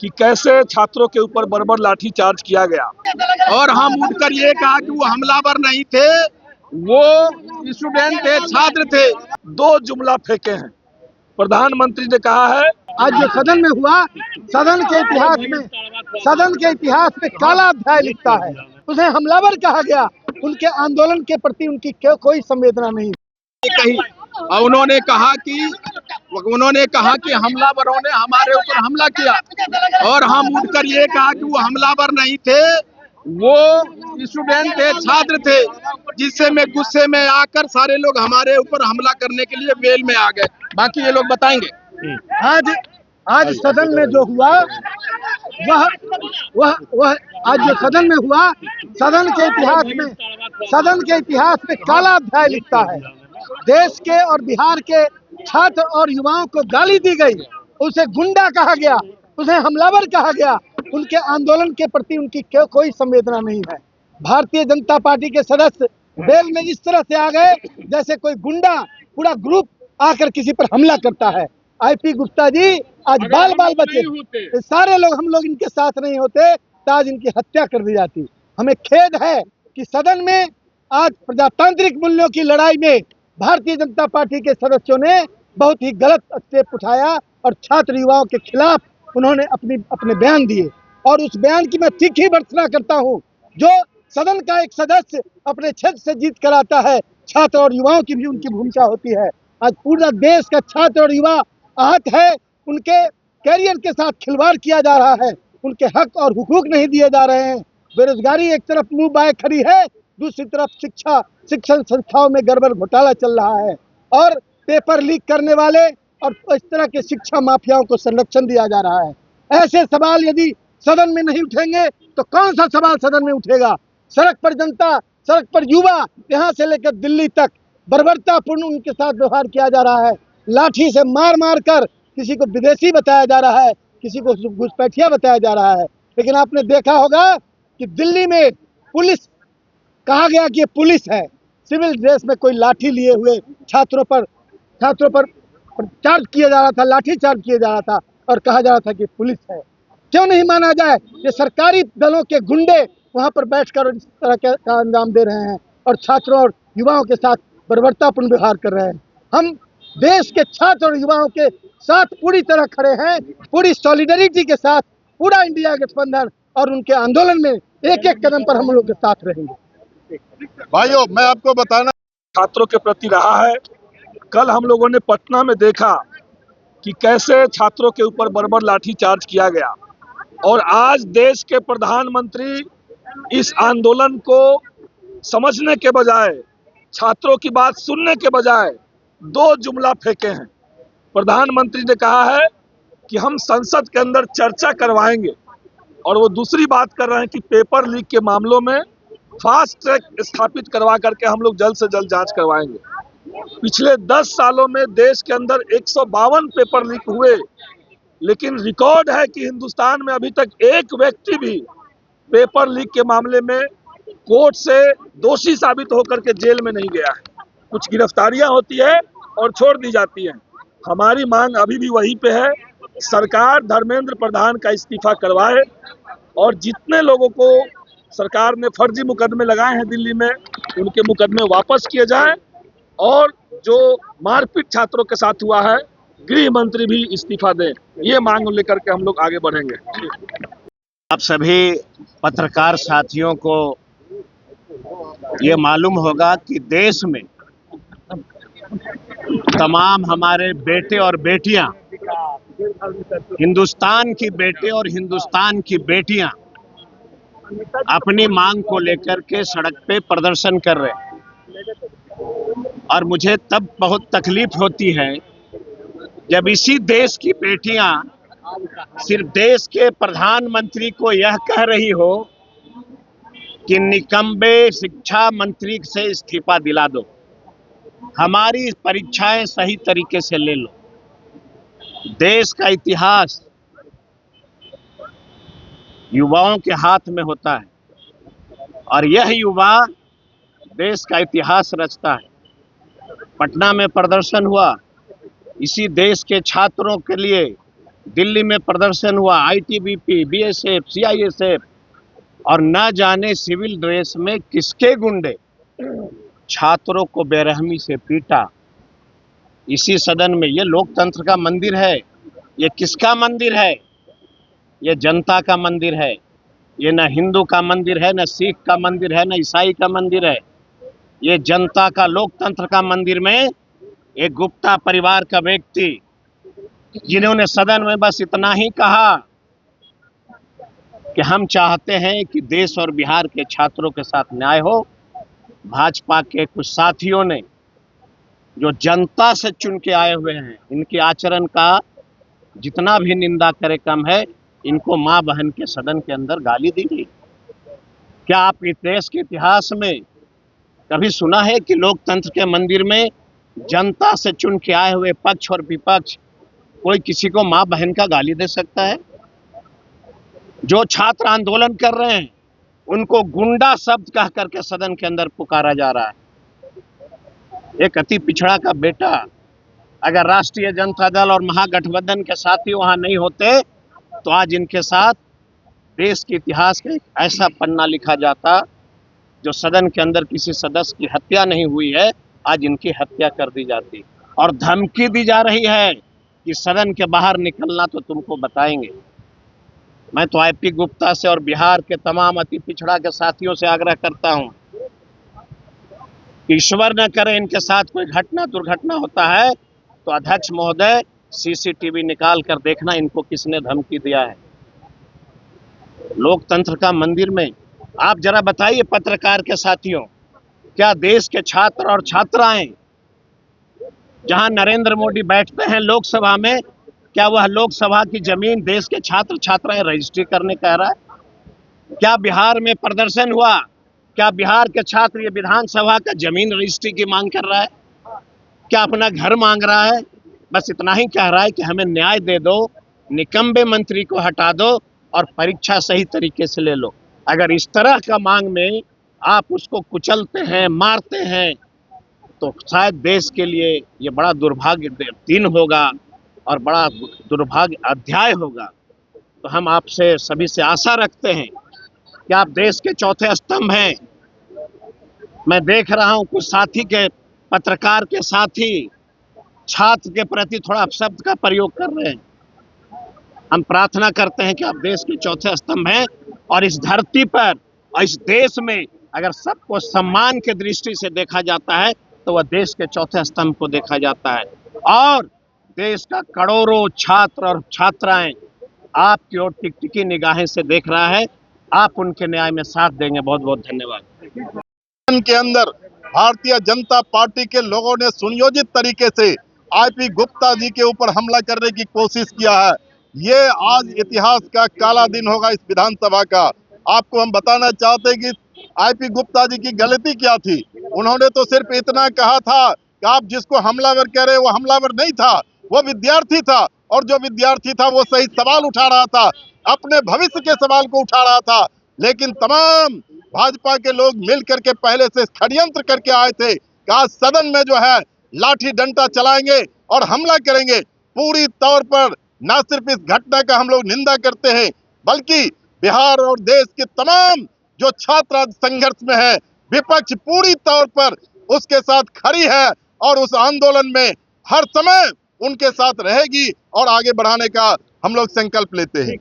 कि कैसे छात्रों के ऊपर बर्बर लाठी चार्ज किया गया और हम उठकर ये कहा कि वो हमलावर नहीं थे, वो स्टूडेंट थे, छात्र थे। दो जुमला फेंके हैं। प्रधानमंत्री ने कहा है आज जो सदन में हुआ, सदन के इतिहास में काला अध्याय लिखता है। उसे हमलावर कहा गया। उनके आंदोलन के प्रति उनकी कोई संवेदना नहीं कही। और उन्होंने कहा कि हमलावरों ने हमारे ऊपर हमला किया और हम उठकर ये कहा कि वो हमलावर नहीं थे, वो स्टूडेंट थे, छात्र थे, जिससे मैं गुस्से में आकर सारे लोग हमारे ऊपर हमला करने के लिए वेल में आ गए। बाकी ये लोग बताएंगे। आज सदन में जो हुआ वह आज जो सदन में हुआ, सदन के इतिहास में काला अध्याय लिखता है। देश के और बिहार के छात्र और युवाओं को गाली दी गई, उसे गुंडा कहा गया, उसे हमलावर कहा गया। उनके आंदोलन के प्रति उनकी कोई संवेदना नहीं है। भारतीय जनता पार्टी के सदस्य बेल में इस तरह से आ गए जैसे कोई गुंडा पूरा ग्रुप आकर किसी पर हमला करता है। आईपी गुप्ता जी आज बाल बचे, सारे लोग हम लोग इनके साथ नहीं होते तो आज इनकी हत्या कर दी जाती। हमें खेद है कि सदन में आज प्रजातांत्रिक मूल्यों की लड़ाई में भारतीय जनता पार्टी के सदस्यों ने बहुत ही गलत स्टेप उठाया और छात्र युवाओं के खिलाफ उन्होंने अपने बयान दिए। और उस बयान की मैं तीखी भर्त्सना करता हूं। जो सदन का एक सदस्य अपने क्षेत्र से जीत कर आता है, छात्र और युवाओं की भी उनकी भूमिका होती है। आज पूरा देश का छात्र और युवा आहत है। उनके कैरियर के साथ खिलवाड़ किया जा रहा है, उनके हक और हुकूक नहीं दिए जा रहे हैं। बेरोजगारी एक तरफ मुंह बाए खड़ी है, दूसरी तरफ शिक्षण संस्थाओं में गड़बड़ घोटाला चल रहा है और पेपर लीक करने वाले और इस तरह के शिक्षा माफियाओं को संरक्षण दिया जा रहा है। ऐसे सवाल यदि सदन में नहीं उठेंगे तो कौन सा सवाल सदन में उठेगा? सड़क पर जनता, सड़क पर युवा, यहाँ से लेकर दिल्ली तक बर्बरतापूर्ण उनके साथ व्यवहार किया जा रहा है। लाठी से मार कर किसी को विदेशी बताया जा रहा है, किसी को घुसपैठिया बताया जा रहा है। लेकिन आपने देखा होगा कि दिल्ली में पुलिस कहा गया कि ये पुलिस है। सिविल ड्रेस में कोई लाठी लिए हुए छात्रों पर चार्ज किया जा रहा था, लाठी चार्ज किया जा रहा था और कहा जा रहा था कि पुलिस है। क्यों नहीं माना जाए? ये सरकारी दलों के गुंडे वहां पर बैठकर इस तरह का अंजाम दे रहे हैं और छात्रों और युवाओं के साथ बर्बरतापूर्ण व्यवहार कर रहे हैं। हम देश के छात्र और युवाओं के साथ पूरी तरह खड़े हैं, पूरी सॉलिडरिटी के साथ, पूरा इंडिया गठबंधन, और उनके आंदोलन में एक एक कदम पर हम लोग के साथ रहेंगे। भाइयों, मैं आपको बताना छात्रों के प्रति रहा है। कल हम लोगों ने पटना में देखा कि कैसे छात्रों के ऊपर बर्बर लाठी चार्ज किया गया और आज देश के प्रधानमंत्री इस आंदोलन को समझने के बजाय, छात्रों की बात सुनने के बजाय दो जुमला फेंके हैं। प्रधानमंत्री ने कहा है कि हम संसद के अंदर चर्चा करवाएंगे और वो दूसरी बात कर रहे हैं कि पेपर लीक के मामलों में फास्ट ट्रैक स्थापित करवा करके हम लोग जल्द से जल्द जांच करवाएंगे। पिछले 10 सालों में देश के अंदर 152 पेपर लीक हुए, लेकिन रिकॉर्ड है कि हिंदुस्तान में अभी तक एक व्यक्ति भी पेपर लीक के मामले में कोर्ट से दोषी साबित होकर के जेल में नहीं गया है। कुछ गिरफ्तारियां होती है और छोड़ दी जाती हैं। हमारी मांग अभी भी वहीं पे है, सरकार धर्मेंद्र प्रधान का इस्तीफा करवाए और जितने लोगों को सरकार ने फर्जी मुकदमे लगाए हैं दिल्ली में, उनके मुकदमे वापस किए जाएं और जो मारपीट छात्रों के साथ हुआ है, गृह मंत्री भी इस्तीफा दें। ये मांग लेकर के हम लोग आगे बढ़ेंगे। आप सभी पत्रकार साथियों को ये मालूम होगा कि देश में तमाम हमारे बेटे और बेटियां, हिंदुस्तान की बेटे और हिंदुस्तान की बेटियां अपनी मांग को लेकर के सड़क पे प्रदर्शन कर रहे हैं। और मुझे तब बहुत तकलीफ होती है जब इसी देश की बेटियां सिर्फ देश के प्रधानमंत्री को यह कह रही हो कि निकम्बे शिक्षा मंत्री से इस्तीफा दिला दो, हमारी परीक्षाएं सही तरीके से ले लो। देश का इतिहास युवाओं के हाथ में होता है और यह युवा देश का इतिहास रचता है। पटना में प्रदर्शन हुआ, इसी देश के छात्रों के लिए दिल्ली में प्रदर्शन हुआ, आईटीबीपी, बीएसएफ, सीआईएसएफ और न जाने सिविल ड्रेस में किसके गुंडे छात्रों को बेरहमी से पीटा। इसी सदन में, ये लोकतंत्र का मंदिर है। ये किसका मंदिर है? ये जनता का मंदिर है। ये न हिंदू का मंदिर है, न सिख का मंदिर है, न ईसाई का मंदिर है। ये जनता का, लोकतंत्र का मंदिर में एक गुप्ता परिवार का व्यक्ति, जिन्होंने सदन में बस इतना ही कहा कि हम चाहते हैं कि देश और बिहार के छात्रों के साथ न्याय हो। भाजपा के कुछ साथियों ने, जो जनता से चुन के आए हुए हैं, इनके आचरण का जितना भी निंदा करे कम है। इनको मां बहन के सदन के अंदर गाली दी गई। क्या आप इस देश के इतिहास में कभी सुना है कि लोकतंत्र के मंदिर में जनता से चुन के आए हुए पक्ष और विपक्ष कोई किसी को मां बहन का गाली दे सकता है? जो छात्र आंदोलन कर रहे हैं उनको गुंडा शब्द कह करके सदन के अंदर पुकारा जा रहा है। एक अति पिछड़ा का बेटा, अगर राष्ट्रीय जनता दल और महागठबंधन के साथी वहां नहीं होते तो आज इनके साथ देश के इतिहास का एक ऐसा पन्ना लिखा जाता जो सदन के अंदर किसी सदस्य की हत्या नहीं हुई है, आज इनकी हत्या कर दी जाती और धमकी दी जा रही है कि सदन के बाहर निकलना तो तुमको बताएंगे। मैं तो आईपी गुप्ता से और बिहार के तमाम अति पिछड़ा के साथियों से आग्रह करता हूं, ईश्वर न करे इनके साथ कोई घटना दुर्घटना होता है तो अध्यक्ष महोदय सीसीटीवी निकाल कर देखना इनको किसने धमकी दिया है। लोकतंत्र का मंदिर में आप जरा बताइए पत्रकार के साथियों, क्या देश के छात्र और छात्राएं, जहां नरेंद्र मोदी बैठते हैं लोकसभा में, क्या वह लोकसभा की जमीन देश के छात्र छात्राएं रजिस्ट्री करने कह रहा है? क्या बिहार में प्रदर्शन हुआ? क्या बिहार के छात्र ये विधानसभा का जमीन रजिस्ट्री की मांग कर रहा है? क्या अपना घर मांग रहा है? बस इतना ही कह रहा है कि हमें न्याय दे दो, निकम्बे मंत्री को हटा दो और परीक्षा सही तरीके से ले लो। अगर इस तरह का मांग में आप उसको कुचलते हैं, मारते हैं, तो शायद देश के लिए ये बड़ा दुर्भाग्य दिन होगा और बड़ा दुर्भाग्य अध्याय होगा। तो हम आपसे सभी से आशा रखते हैं कि आप देश के चौथे स्तंभ हैं। मैं देख रहा हूं कुछ साथी के, पत्रकार के साथी छात्र के प्रति थोड़ा अपशब्द का प्रयोग कर रहे हैं। हम प्रार्थना करते हैं कि आप देश के चौथे स्तंभ हैं और इस धरती पर और इस देश में अगर सबको सम्मान के दृष्टि से देखा जाता है तो वह देश के चौथे स्तंभ को देखा जाता है। और देश का करोड़ों छात्र और छात्राएं आपकी ओर टिकटिकी निगाहें से देख रहा है। आप उनके न्याय में साथ देंगे। बहुत बहुत धन्यवाद। के अंदर भारतीय जनता पार्टी के लोगों ने सुनियोजित तरीके से आईपी गुप्ता जी के ऊपर हमला करने की कोशिश किया है। ये आज इतिहास का काला दिन होगा इस विधानसभा का। आपको हम बताना चाहते हैं कि आईपी गुप्ता जी की गलती क्या थी। उन्होंने तो सिर्फ इतना कहा था कि आप जिसको हमलावर कह रहे हैं वो हमलावर नहीं था, वो विद्यार्थी था और जो विद्यार्थी था वो सही सवाल उठा रहा था, अपने भविष्य के सवाल को उठा रहा था। लेकिन तमाम भाजपा के लोग मिल करके पहले से षड्यंत्र करके आए थे कि आज सदन में जो है लाठी डंडा चलाएंगे और हमला करेंगे। पूरी तौर पर न सिर्फ इस घटना का हम लोग निंदा करते हैं बल्कि बिहार और देश के तमाम जो छात्र आज संघर्ष में है, विपक्ष पूरी तौर पर उसके साथ खड़ी है और उस आंदोलन में हर समय उनके साथ रहेगी और आगे बढ़ाने का हम लोग संकल्प लेते हैं।